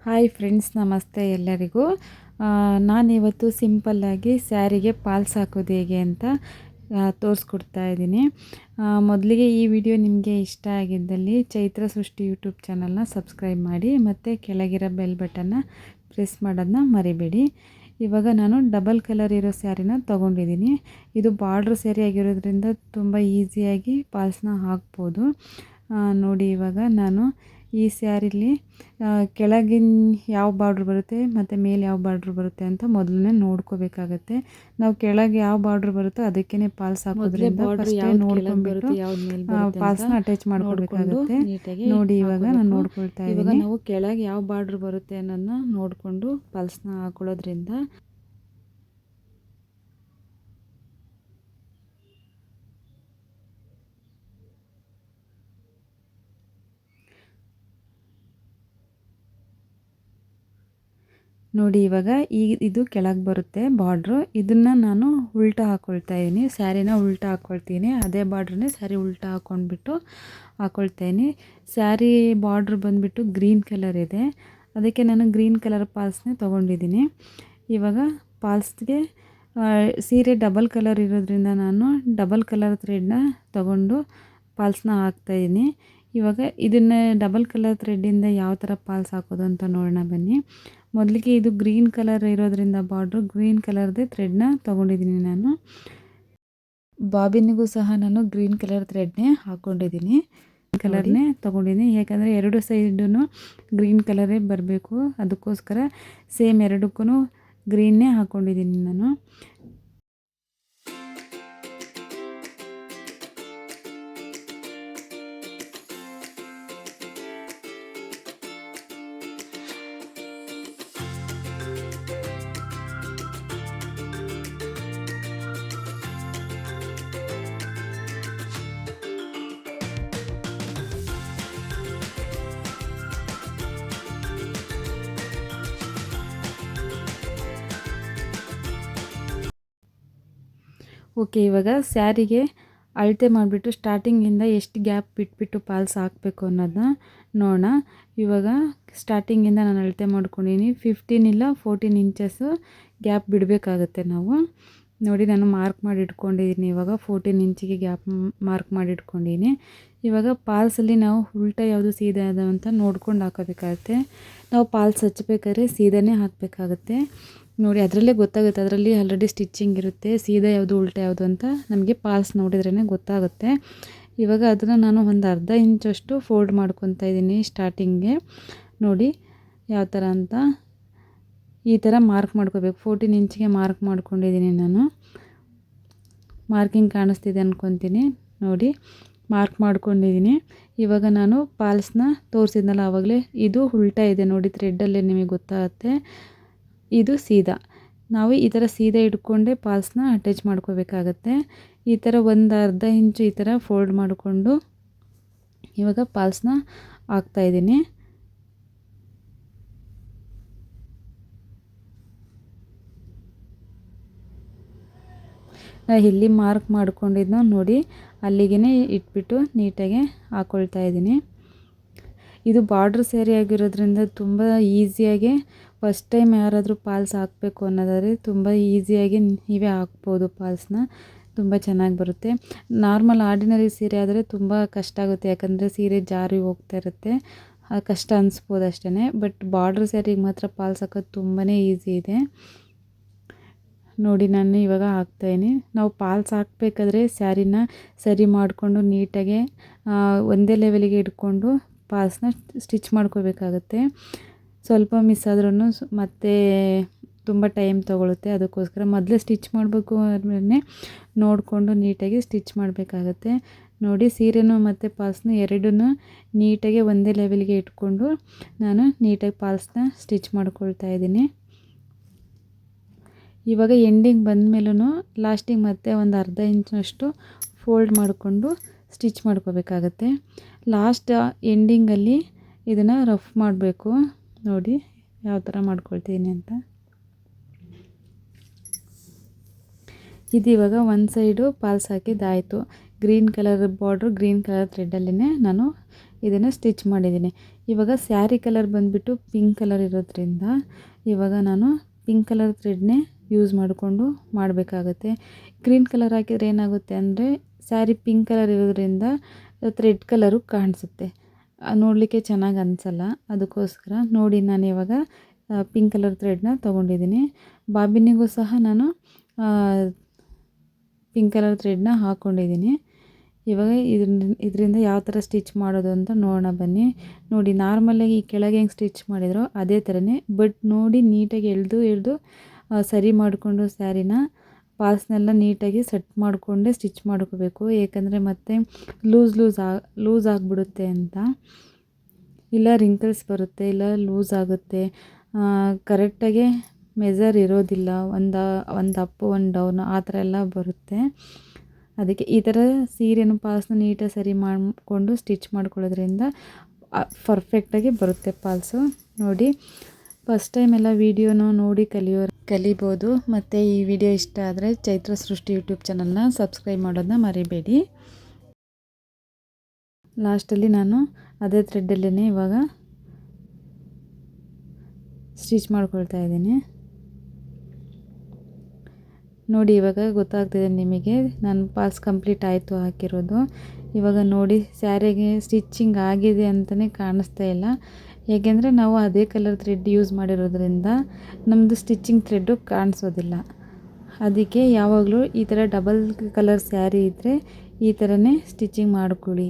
Hi friends, ನಮಸ್ತೆ ಎಲ್ಲರಿಗೂ. ನಾನಿವತ್ತು ಸಿಂಪಲ್ಲಾಗಿ ಸ್ಯಾರಿಗೆ ಫಾಲ್ಸ್ ಹಾಕೋದು ಹೇಗೆ ಅಂತ ತೋರಿಸ್ಕೊಡ್ತಾ ಇದ್ದೀನಿ. ಮೊದಲಿಗೆ ಈ ವಿಡಿಯೋ ನಿಮಗೆ ಇಷ್ಟ ಆಗಿದ್ದಲ್ಲಿ ಚೈತ್ರ ಸೃಷ್ಟಿ ಯೂಟ್ಯೂಬ್ ಚಾನಲ್ನ ಸಬ್ಸ್ಕ್ರೈಬ್ ಮಾಡಿ ಮತ್ತು ಕೆಳಗಿರೋ ಬೆಲ್ ಬಟನ್ನ ಪ್ರೆಸ್ ಮಾಡೋದನ್ನ ಮರಿಬೇಡಿ. ಇವಾಗ ನಾನು ಡಬಲ್ ಕಲರ್ ಇರೋ ಸ್ಯಾರಿನ ತೊಗೊಂಡಿದ್ದೀನಿ. ಇದು ಬಾರ್ಡ್ರ್ ಸ್ಯಾರಿ ಆಗಿರೋದ್ರಿಂದ ತುಂಬ ಈಸಿಯಾಗಿ ಫಾಲ್ಸ್ನ ಹಾಕ್ಬೋದು. ನೋಡಿ, ಇವಾಗ ನಾನು ಈ ಸ್ಯಾರಿಲಿ ಕೆಳಗಿನ ಯಾವ ಬಾರ್ಡ್ರ್ ಬರುತ್ತೆ ಮತ್ತು ಮೇಲೆ ಯಾವ ಬಾರ್ಡ್ರ್ ಬರುತ್ತೆ ಅಂತ ಮೊದಲನೇ ನೋಡ್ಕೋಬೇಕಾಗತ್ತೆ. ನಾವು ಕೆಳಗೆ ಯಾವ ಬಾರ್ಡ್ರ್ ಬರುತ್ತೋ ಅದಕ್ಕೇ ಫಾಲ್ಸ್ ಹಾಕೋದ್ರಿಂದ ಫಸ್ಟೇ ನೋಡ್ಕೊಂಡ್ಬಿಟ್ಟು ಫಾಲ್ಸ್ನ ಅಟ್ಯಾಚ್ ಮಾಡ್ಕೋಬೇಕಾಗುತ್ತೆ. ನೋಡಿ, ಇವಾಗ ನಾನು ನೋಡ್ಕೊಳ್ತಾ ಇದ್ದೀನಿ. ಇವಾಗ ನಾವು ಕೆಳಗೆ ಯಾವ ಬಾರ್ಡ್ರ್ ಬರುತ್ತೆ ಅನ್ನೋದನ್ನ ನೋಡಿಕೊಂಡು ಫಾಲ್ಸ್ನ ಹಾಕೊಳ್ಳೋದ್ರಿಂದ ನೋಡಿ, ಇವಾಗ ಇದು ಕೆಳಗೆ ಬರುತ್ತೆ ಬಾರ್ಡ್ರು. ಇದನ್ನು ನಾನು ಉಲ್ಟಾ ಹಾಕ್ಕೊಳ್ತಾ ಇದ್ದೀನಿ, ಸ್ಯಾರಿನ ಉಲ್ಟಾ ಹಾಕ್ಕೊಳ್ತೀನಿ. ಅದೇ ಬಾರ್ಡ್ರನ್ನೇ ಸ್ಯಾರಿ ಉಲ್ಟಾ ಹಾಕ್ಕೊಂಡ್ಬಿಟ್ಟು ಹಾಕ್ಕೊಳ್ತಾಯಿದ್ದೀನಿ. ಸ್ಯಾರಿ ಬಾರ್ಡ್ರ್ ಬಂದುಬಿಟ್ಟು ಗ್ರೀನ್ ಕಲರ್ ಇದೆ, ಅದಕ್ಕೆ ನಾನು ಗ್ರೀನ್ ಕಲರ್ ಫಾಲ್ಸ್ನೇ ತೊಗೊಂಡಿದ್ದೀನಿ. ಇವಾಗ ಫಾಲ್ಸ್ಗೆ ಸೀರೆ ಡಬಲ್ ಕಲರ್ ಇರೋದ್ರಿಂದ ನಾನು ಡಬಲ್ ಕಲರ್ ಥ್ರೆಡ್ನ ತೊಗೊಂಡು ಫಾಲ್ಸ್ನ ಹಾಕ್ತಾಯಿದ್ದೀನಿ. ಇವಾಗ ಇದನ್ನು ಡಬಲ್ ಕಲರ್ ಥ್ರೆಡ್ಡಿಂದ ಯಾವ ಥರ ಫಾಲ್ಸ್ ಹಾಕೋದು ಅಂತ ನೋಡೋಣ ಬನ್ನಿ. ಮೊದಲಿಗೆ ಇದು ಗ್ರೀನ್ ಕಲರ್ ಇರೋದ್ರಿಂದ ಬಾರ್ಡ್ರು ಗ್ರೀನ್ ಕಲರ್ದೇ ಥ್ರೆಡ್ನ ತೊಗೊಂಡಿದ್ದೀನಿ. ನಾನು ಬಾಬಿನಿಗೂ ಸಹ ನಾನು ಗ್ರೀನ್ ಕಲರ್ ಥ್ರೆಡ್ನೇ ಹಾಕ್ಕೊಂಡಿದ್ದೀನಿ, ಕಲರ್ನೇ ತೊಗೊಂಡಿದ್ದೀನಿ. ಯಾಕಂದರೆ ಎರಡು ಸೈಡೂ ಗ್ರೀನ್ ಕಲರೇ ಬರಬೇಕು, ಅದಕ್ಕೋಸ್ಕರ ಸೇಮ್ ಎರಡಕ್ಕೂ ಗ್ರೀನ್ನೇ ಹಾಕ್ಕೊಂಡಿದ್ದೀನಿ ನಾನು. ಓಕೆ, ಇವಾಗ ಸ್ಯಾರಿಗೆ ಅಳತೆ ಮಾಡಿಬಿಟ್ಟು ಸ್ಟಾರ್ಟಿಂಗಿಂದ ಎಷ್ಟು ಗ್ಯಾಪ್ ಬಿಟ್ಬಿಟ್ಟು ಫಾಲ್ಸ್ ಹಾಕಬೇಕು ಅನ್ನೋದನ್ನ ನೋಡೋಣ. ಇವಾಗ ಸ್ಟಾರ್ಟಿಂಗಿಂದ ನಾನು ಅಳತೆ ಮಾಡ್ಕೊಂಡಿದ್ದೀನಿ. 15 ಇಲ್ಲ 14 ಇಂಚಸ್ಸು ಗ್ಯಾಪ್ ಬಿಡಬೇಕಾಗತ್ತೆ ನಾವು. ನೋಡಿ, ನಾನು ಮಾರ್ಕ್ ಮಾಡಿ ಇಟ್ಕೊಂಡಿದ್ದೀನಿ. ಇವಾಗ 14 ಇಂಚಿಗೆ ಗ್ಯಾಪ್ ಮಾರ್ಕ್ ಮಾಡಿ ಇಟ್ಕೊಂಡಿದ್ದೀನಿ. ಇವಾಗ ಫಾಲ್ಸಲ್ಲಿ ನಾವು ಉಲ್ಟಾ ಯಾವುದು ಸೀದಾ ಯಾವುದು ಅಂತ ನೋಡ್ಕೊಂಡು ಹಾಕೋಬೇಕಾಗತ್ತೆ. ನಾವು ಫಾಲ್ಸ್ ಹಚ್ಬೇಕಾದ್ರೆ ಸೀದಾನೇ ಹಾಕಬೇಕಾಗತ್ತೆ. ನೋಡಿ, ಅದರಲ್ಲೇ ಗೊತ್ತಾಗುತ್ತೆ, ಅದರಲ್ಲಿ ಆಲ್ರೆಡಿ ಸ್ಟಿಚ್ಚಿಂಗ್ ಇರುತ್ತೆ. ಸೀದಾ ಯಾವುದು ಉಲ್ಟಾ ಯಾವುದು ಅಂತ ನಮಗೆ ಫಾಲ್ಸ್ ನೋಡಿದ್ರೇ ಗೊತ್ತಾಗುತ್ತೆ. ಇವಾಗ ಅದನ್ನು ನಾನು ಒಂದು ಅರ್ಧ ಇಂಚಷ್ಟು ಫೋಲ್ಡ್ ಮಾಡ್ಕೊತಾ ಇದ್ದೀನಿ ಸ್ಟಾರ್ಟಿಂಗ್ಗೆ. ನೋಡಿ ಯಾವ ಥರ ಅಂತ ಈ ಥರ ಮಾರ್ಕ್ ಮಾಡ್ಕೋಬೇಕು. 14 ಇಂಚಿಗೆ ಮಾರ್ಕ್ ಮಾಡ್ಕೊಂಡಿದ್ದೀನಿ ನಾನು. ಮಾರ್ಕಿಂಗ್ ಕಾಣಿಸ್ತಿದೆ ಅಂದ್ಕೊತೀನಿ. ನೋಡಿ, ಮಾರ್ಕ್ ಮಾಡ್ಕೊಂಡಿದ್ದೀನಿ. ಇವಾಗ ನಾನು ಫಾಲ್ಸ್ನ ತೋರಿಸಿದ್ನಲ್ಲ ಆವಾಗಲೇ, ಇದು ಉಲ್ಟಾ ಇದೆ ನೋಡಿ, ಥ್ರೆಡ್ಡಲ್ಲೇ ನಿಮಗೆ ಗೊತ್ತಾಗುತ್ತೆ. ಇದು ಸೀದಾ. ನಾವು ಈ ಥರ ಸೀದಾ ಇಟ್ಕೊಂಡೆ ಫಾಲ್ಸ್ನ ಅಟ್ಯಾಚ್ ಮಾಡ್ಕೋಬೇಕಾಗತ್ತೆ. ಈ ಥರ ಒಂದು ಅರ್ಧ ಇಂಚು ಈ ಥರ ಫೋಲ್ಡ್ ಮಾಡಿಕೊಂಡು ಇವಾಗ ಫಾಲ್ಸ್ನ ಹಾಕ್ತಾಯಿದ್ದೀನಿ. ನಾನು ಇಲ್ಲಿ ಮಾರ್ಕ್ ಮಾಡ್ಕೊಂಡಿದ್ನೋ ನೋಡಿ, ಅಲ್ಲಿಗೆ ಇಟ್ಬಿಟ್ಟು ನೀಟಾಗಿ ಹಾಕ್ಕೊಳ್ತಾ ಇದ್ದೀನಿ. ಇದು ಬಾರ್ಡ್ರ್ ಸ್ಯಾರಿ ಆಗಿರೋದ್ರಿಂದ ತುಂಬ ಈಸಿಯಾಗಿ ಫಸ್ಟ್ ಟೈಮ್ ಯಾರಾದರೂ ಫಾಲ್ಸ್ ಹಾಕಬೇಕು ಅನ್ನೋದಾದರೆ ತುಂಬ ಈಸಿಯಾಗಿ ನೀವೇ ಹಾಕ್ಬೋದು. ಫಾಲ್ಸ್ನ ತುಂಬ ಚೆನ್ನಾಗಿ ಬರುತ್ತೆ. ನಾರ್ಮಲ್ ಆರ್ಡಿನರಿ ಸೀರೆ ಆದರೆ ತುಂಬ ಕಷ್ಟ ಆಗುತ್ತೆ, ಯಾಕಂದರೆ ಸೀರೆ ಜಾರಿ ಹೋಗ್ತಾ ಇರುತ್ತೆ, ಕಷ್ಟ ಅನಿಸ್ಬೋದು ಅಷ್ಟೇ. ಬಟ್ ಬಾರ್ಡ್ರ್ ಸ್ಯಾರಿಗೆ ಮಾತ್ರ ಫಾಲ್ಸ್ ಹಾಕೋದು ತುಂಬಾ ಈಸಿ ಇದೆ. ನೋಡಿ, ನಾನು ಇವಾಗ ಹಾಕ್ತಾಯಿದ್ದೀನಿ. ನಾವು ಫಾಲ್ಸ್ ಹಾಕಬೇಕಾದ್ರೆ ಸ್ಯಾರಿನ ಸರಿ ಮಾಡಿಕೊಂಡು ನೀಟಾಗಿ ಒಂದೇ ಲೆವೆಲಿಗೆ ಇಟ್ಕೊಂಡು ಫಾಲ್ಸ್ನ ಸ್ಟಿಚ್ ಮಾಡ್ಕೋಬೇಕಾಗತ್ತೆ. ಸ್ವಲ್ಪ ಮಿಸ್ ಆದ್ರೂ ಮತ್ತೆ ತುಂಬ ಟೈಮ್ ತೊಗೊಳುತ್ತೆ. ಅದಕ್ಕೋಸ್ಕರ ಮೊದಲೇ ಸ್ಟಿಚ್ ಮಾಡಬೇಕು ಅಂದರೆ ನೋಡಿಕೊಂಡು ನೀಟಾಗಿ ಸ್ಟಿಚ್ ಮಾಡಬೇಕಾಗತ್ತೆ. ನೋಡಿ, ಸೀರೆನೂ ಮತ್ತು ಫಾಲ್ಸ್ನ ಎರಡನ್ನೂ ನೀಟಾಗಿ ಒಂದೇ ಲೆವೆಲ್ಗೆ ಇಟ್ಕೊಂಡು ನಾನು ನೀಟಾಗಿ ಫಾಲ್ಸ್ನ ಸ್ಟಿಚ್ ಮಾಡ್ಕೊಳ್ತಾ ಇದ್ದೀನಿ. ಇವಾಗ ಎಂಡಿಂಗ್ ಬಂದಮೇಲೂ ಲಾಸ್ಟಿಗೆ ಮತ್ತೆ ಒಂದು ಅರ್ಧ ಇಂಚಿನಷ್ಟು ಫೋಲ್ಡ್ ಮಾಡಿಕೊಂಡು ಸ್ಟಿಚ್ ಮಾಡ್ಕೋಬೇಕಾಗತ್ತೆ. ಲಾಸ್ಟ್ ಎಂಡಿಂಗಲ್ಲಿ ಇದನ್ನು ರಫ್ ಮಾಡಬೇಕು. ನೋಡಿ ಯಾವ ಥರ ಮಾಡ್ಕೊಳ್ತೀನಿ ಅಂತ. ಇದು ಇವಾಗ ಒಂದು ಸೈಡು ಫಾಲ್ಸ್ ಹಾಕಿದ್ದಾಯಿತು. Green colour border green colour ಥ್ರೆಡ್ಡಲ್ಲೇ ನಾನು ಇದನ್ನು ಸ್ಟಿಚ್ ಮಾಡಿದ್ದೀನಿ. ಇವಾಗ ಸ್ಯಾರಿ ಕಲರ್ ಬಂದುಬಿಟ್ಟು ಪಿಂಕ್ ಕಲರ್ ಇರೋದ್ರಿಂದ ಇವಾಗ ನಾನು ಪಿಂಕ್ ಕಲರ್ ಥ್ರೆಡ್ನೇ ಯೂಸ್ ಮಾಡಿಕೊಂಡು ಮಾಡಬೇಕಾಗುತ್ತೆ. ಗ್ರೀನ್ ಕಲರ್ ಹಾಕಿದರೆ ಏನಾಗುತ್ತೆ ಅಂದರೆ ಸ್ಯಾರಿ ಪಿಂಕ್ ಕಲರ್ ಇರೋದ್ರಿಂದ ಥ್ರೆಡ್ ಕಲರು ಕಾಣಿಸುತ್ತೆ, ನೋಡಲಿಕ್ಕೆ ಚೆನ್ನಾಗಿ ಅನಿಸಲ್ಲ. ಅದಕ್ಕೋಸ್ಕರ ನೋಡಿ ನಾನು ಇವಾಗ ಪಿಂಕ್ ಕಲರ್ ಥ್ರೆಡ್ನ ತೊಗೊಂಡಿದ್ದೀನಿ. ಬಾಬಿನಿಗೂ ಸಹ ನಾನು ಪಿಂಕ್ ಕಲರ್ ಥ್ರೆಡ್ನ ಹಾಕ್ಕೊಂಡಿದ್ದೀನಿ. ಇವಾಗ ಇದರಿಂದ ಯಾವ ಥರ ಸ್ಟಿಚ್ ಮಾಡೋದು ಅಂತ ನೋಡೋಣ ಬನ್ನಿ. ನೋಡಿ ನಾರ್ಮಲಾಗಿ ಈ ಕೆಳಗೆ ಹೆಂಗೆ ಸ್ಟಿಚ್ ಮಾಡಿದ್ರೋ ಅದೇ ಥರನೇ, ಬಟ್ ನೋಡಿ ನೀಟಾಗಿ ಎಳೆದು ಸರಿ ಮಾಡಿಕೊಂಡು ಸ್ಯಾರಿನ ಪಾಲ್ಸ್ನೆಲ್ಲ ನೀಟಾಗಿ ಸೆಟ್ ಮಾಡಿಕೊಂಡೇ ಸ್ಟಿಚ್ ಮಾಡ್ಕೋಬೇಕು. ಏಕೆಂದರೆ ಮತ್ತೆ ಲೂಸ್ ಆಗಿಬಿಡುತ್ತೆ ಅಂತ, ಇಲ್ಲ ರಿಂಕಲ್ಸ್ ಬರುತ್ತೆ, ಇಲ್ಲ ಲೂಸ್ ಆಗುತ್ತೆ, ಕರೆಕ್ಟಾಗಿ ಮೆಜರ್ ಇರೋದಿಲ್ಲ, ಒಂದು ಅಪ್ಪು ಒಂದು ಡೌನು ಆ ಥರ ಎಲ್ಲ ಬರುತ್ತೆ. ಅದಕ್ಕೆ ಈ ಥರ ಸೀರೆನೂ ಪಾಲ್ಸ್ನ ನೀಟಾಗಿ ಸರಿ ಮಾಡಿಕೊಂಡು ಸ್ಟಿಚ್ ಮಾಡ್ಕೊಳ್ಳೋದ್ರಿಂದ ಪರ್ಫೆಕ್ಟಾಗಿ ಬರುತ್ತೆ ಪಾಲ್ಸು. ನೋಡಿ ಫಸ್ಟ್ ಟೈಮ್ ಎಲ್ಲ ವೀಡಿಯೋನ ನೋಡಿ ಕಲಿಬೋದು. ಮತ್ತು ಈ ವಿಡಿಯೋ ಇಷ್ಟ ಆದರೆ ಚೈತ್ರ ಸೃಷ್ಟಿ ಯೂಟ್ಯೂಬ್ ಚಾನಲ್ನ ಸಬ್ಸ್ಕ್ರೈಬ್ ಮಾಡೋದನ್ನ ಮರಿಬೇಡಿ. ಲಾಸ್ಟಲ್ಲಿ ನಾನು ಅದೇ ಥ್ರೆಡ್ಡಲ್ಲೇ ಇವಾಗ ಸ್ಟಿಚ್ ಮಾಡ್ಕೊಳ್ತಾ ಇದ್ದೀನಿ. ನೋಡಿ ಇವಾಗ ಗೊತ್ತಾಗ್ತಿದೆ ನಿಮಗೆ ನಾನು ಪಾಲ್ಸ್ ಕಂಪ್ಲೀಟ್ ಆಯಿತು ಹಾಕಿರೋದು. ಇವಾಗ ನೋಡಿ ಸ್ಯಾರಿಗೆ ಸ್ಟಿಚ್ಚಿಂಗ್ ಆಗಿದೆ ಅಂತಲೇ ಕಾಣಿಸ್ತಾ ಇಲ್ಲ, ಏಕೆಂದರೆ ನಾವು ಅದೇ ಕಲರ್ ಥ್ರೆಡ್ ಯೂಸ್ ಮಾಡಿರೋದ್ರಿಂದ ನಮ್ಮದು ಸ್ಟಿಚ್ಚಿಂಗ್ ಥ್ರೆಡ್ಡು ಕಾಣಿಸೋದಿಲ್ಲ. ಅದಕ್ಕೆ ಯಾವಾಗಲೂ ಈ ಥರ ಡಬಲ್ ಕಲರ್ ಸ್ಯಾರಿ ಇದ್ದರೆ ಈ ಥರನೇ ಸ್ಟಿಚಿಂಗ್ ಮಾಡ್ಕೊಳ್ಳಿ.